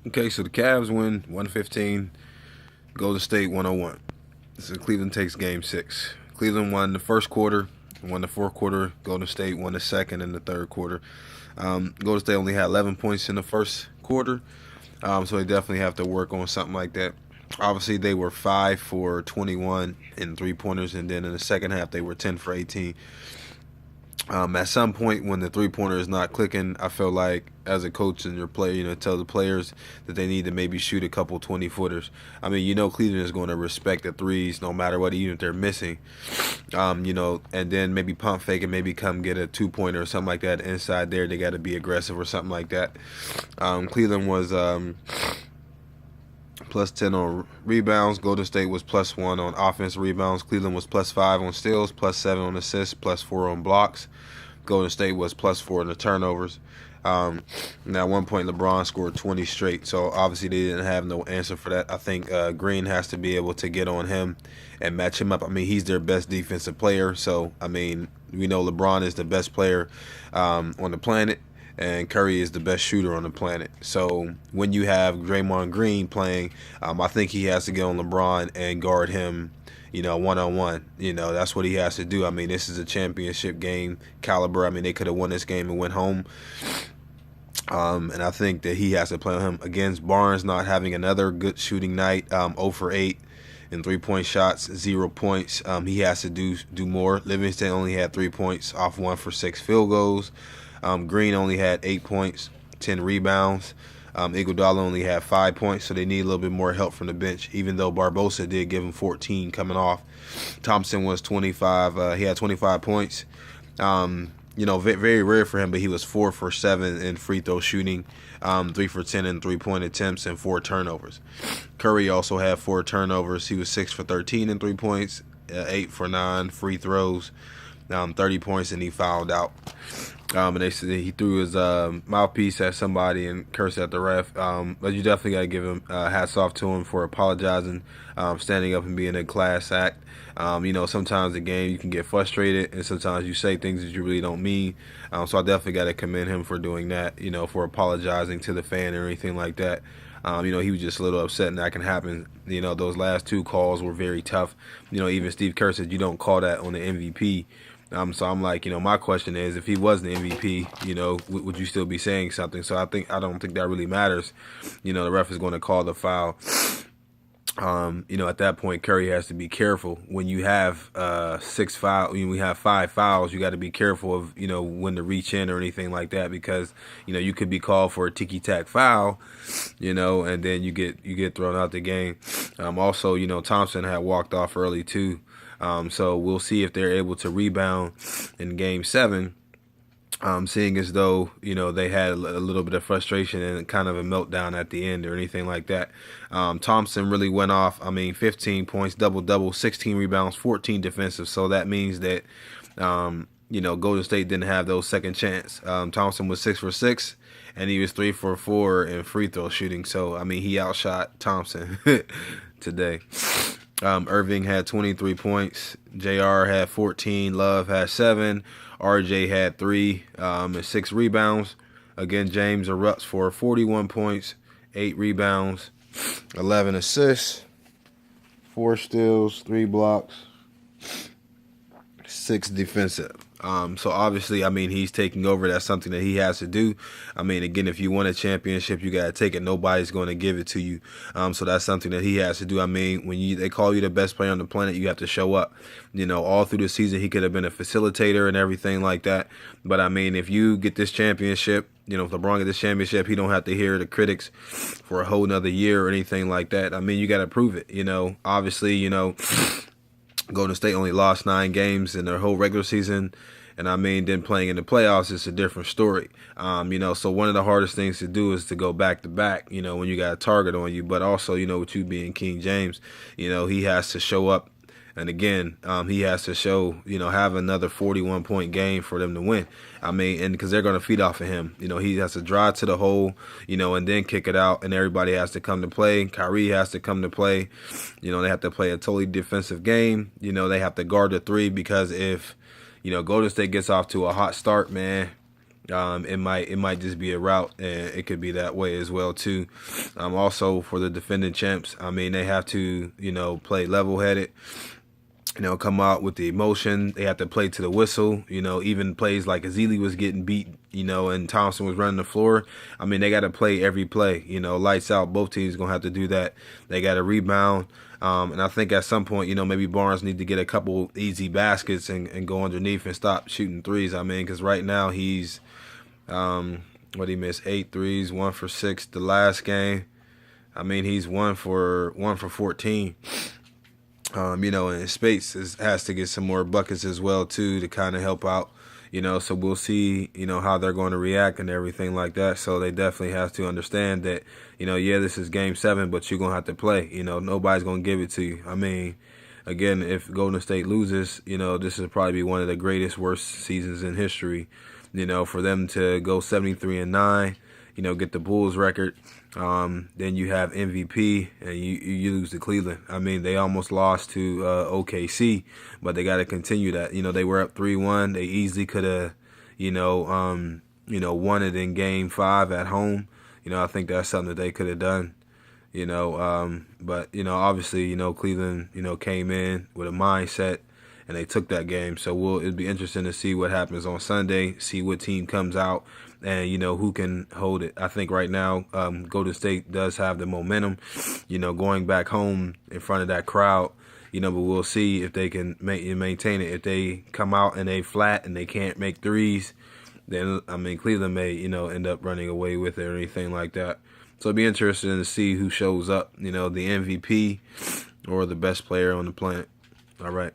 Okay, so the Cavs win 115, Golden State 101. So Cleveland takes game 6. Cleveland won the first quarter, won the fourth quarter. Golden State won the second and the third quarter. Golden State only had 11 points in the first quarter, so they definitely have to work on something like that. Obviously, they were 5 for 21 in three-pointers, and then in the second half, they were 10 for 18. At some point, when the three-pointer is not clicking, I feel like as a coach and your player, tell the players that they need to maybe shoot a couple 20-footers. I mean, Cleveland is going to respect the threes no matter what, even if they're missing. And then maybe pump fake and maybe come get a two-pointer or something like that inside there. They got to be aggressive or something like that. Cleveland was plus 10 on rebounds. Golden State was plus 1 on offensive rebounds. Cleveland was plus 5 on steals, plus 7 on assists, plus 4 on blocks. Golden State was plus 4 in the turnovers. Now, at one point, LeBron scored 20 straight, so obviously they didn't have no answer for that. I think Green has to be able to get on him and match him up. I mean, he's their best defensive player, so, I mean, we know LeBron is the best player on the planet, and Curry is the best shooter on the planet. So when you have Draymond Green playing, I think he has to get on LeBron and guard him, one-on-one. That's what he has to do. I mean, this is a championship game caliber. I mean, they could have won this game and went home. And I think that he has to play on him. Against Barnes not having another good shooting night, 0 for 8 in three-point shots, 0 points. He has to do more. Livingston only had 3 points off 1 for 6 field goals. Green only had 8 points, 10 rebounds. Iguodala only had 5 points, so they need a little bit more help from the bench, even though Barbosa did give him 14 coming off. Thompson was 25. He had 25 points. Very rare for him, but he was 4 for 7 in free throw shooting, 3 for 10 in three-point attempts, and 4 turnovers. Curry also had 4 turnovers. He was 6 for 13 in 3 points, 8 for 9 free throws, 30 points, and he fouled out. And they said he threw his mouthpiece at somebody and cursed at the ref. But you definitely got to give him hats off to him for apologizing, standing up and being a class act. Sometimes the game you can get frustrated, and sometimes you say things that you really don't mean. So I definitely got to commend him for doing that, for apologizing to the fan or anything like that. He was just a little upset, and that can happen. Those last 2 calls were very tough. Even Steve Kerr said you don't call that on the MVP. So I'm like, my question is, if he was the MVP, would you still be saying something? So I don't think that really matters. The ref is going to call the foul. At that point, Curry has to be careful. When you have 6 fouls, when we have 5 fouls, you got to be careful of, when to reach in or anything like that, because, you could be called for a ticky-tack foul, and then you get thrown out the game. Also, Thompson had walked off early too. So we'll see if they're able to rebound in Game 7, seeing as though, they had a little bit of frustration and kind of a meltdown at the end or anything like that. Thompson really went off. 15 points, double-double, 16 rebounds, 14 defensive. So that means that, Golden State didn't have those second chance. Thompson was 6 for 6, and he was 3 for 4 in free throw shooting. So, he outshot Thompson today. Irving had 23 points. JR had 14. Love had 7. RJ had 3 and 6 rebounds. Again, James erupts for 41 points, 8 rebounds, 11 assists, 4 steals, 3 blocks, 6 defensive. So obviously, he's taking over. That's something that he has to do. Again, if you win a championship, you got to take it. Nobody's going to give it to you. So that's something that he has to do. When they call you the best player on the planet, you have to show up. All through the season, he could have been a facilitator and everything like that. But if you get this championship, if LeBron get this championship, he don't have to hear the critics for a whole nother year or anything like that. You got to prove it. Obviously, Golden State only lost 9 games in their whole regular season. And then playing in the playoffs is a different story. So one of the hardest things to do is to go back to back, when you got a target on you. But also, with you being King James, he has to show up. And again, he has to show, have another 41-point game for them to win. And because they're going to feed off of him. He has to drive to the hole, and then kick it out. And everybody has to come to play. Kyrie has to come to play. They have to play a totally defensive game. They have to guard the 3, because if Golden State gets off to a hot start, man, It might just be a route, and it could be that way as well too. Also for the defending champs, I mean, they have to play level headed. Come out with the emotion. They have to play to the whistle. Even plays like Azili was getting beat, and Thompson was running the floor. I mean, they got to play every play. Lights out. Both teams going to have to do that. They got to rebound. And I think at some point, maybe Barnes need to get a couple easy baskets and go underneath and stop shooting threes. I mean, because right now he's, what he missed, 8 threes, 1 for 6 the last game. I mean, he's 1 for 14. And Spates has to get some more buckets as well too to kind of help out. So we'll see, how they're going to react and everything like that. So they definitely have to understand that, this is game 7, but you're going to have to play. Nobody's going to give it to you. I mean, again, if Golden State loses, this will probably be one of the greatest, worst seasons in history. For them to go 73-9, get the Bulls record. Then you have MVP, and you lose to Cleveland. I mean, they almost lost to OKC, but they got to continue that. They were up 3-1. They easily could have, won it in Game 5 at home. I think that's something that they could have done. But obviously, Cleveland, came in with a mindset, and they took that game. So it'd be interesting to see what happens on Sunday, see what team comes out, and who can hold it. I think right now Golden State does have the momentum, going back home in front of that crowd, but we'll see if they can maintain it. If they come out and they flat and they can't make threes, then I mean Cleveland may end up running away with it or anything like that. So it'd be interesting to see who shows up, the MVP or the best player on the planet. All right.